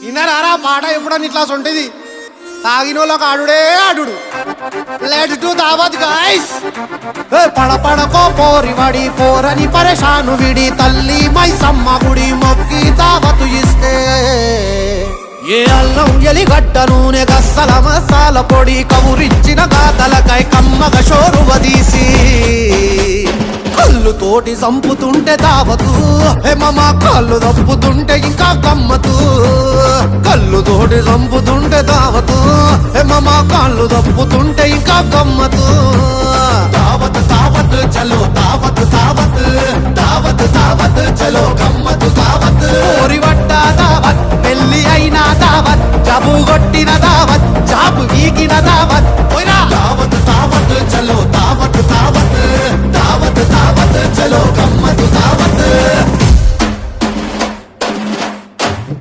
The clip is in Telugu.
ఇన్నరారా పాట ఎప్పుడని ఇట్లా సొంటిది తాగినోళ్ళకి ఆడుడే ఆడుడు. లెట్స్ డు దావత్ గైస్. పడపడకో పోరివాడి పోరని పరేషాను విడి తల్లి మైసమ్మ గుడి మొక్కి దావతు ఇస్తే ఏ అల్లం ఎలిగడ్డ నూనె గస్సల మసాల పొడి కవురిచ్చిన గాతలకై కమ్మగ షోరువదీసి కళ్ళు తోటి చంపుతుంటే దావతు హేమమ కళ్ళు దప్పుతుంటే ఇంకా గమ్మతు. కళ్ళు తోటి చంపుతుంటే దావతు హేమమ కాళ్ళు దప్పుతుంటే ఇంకా గమ్మతు.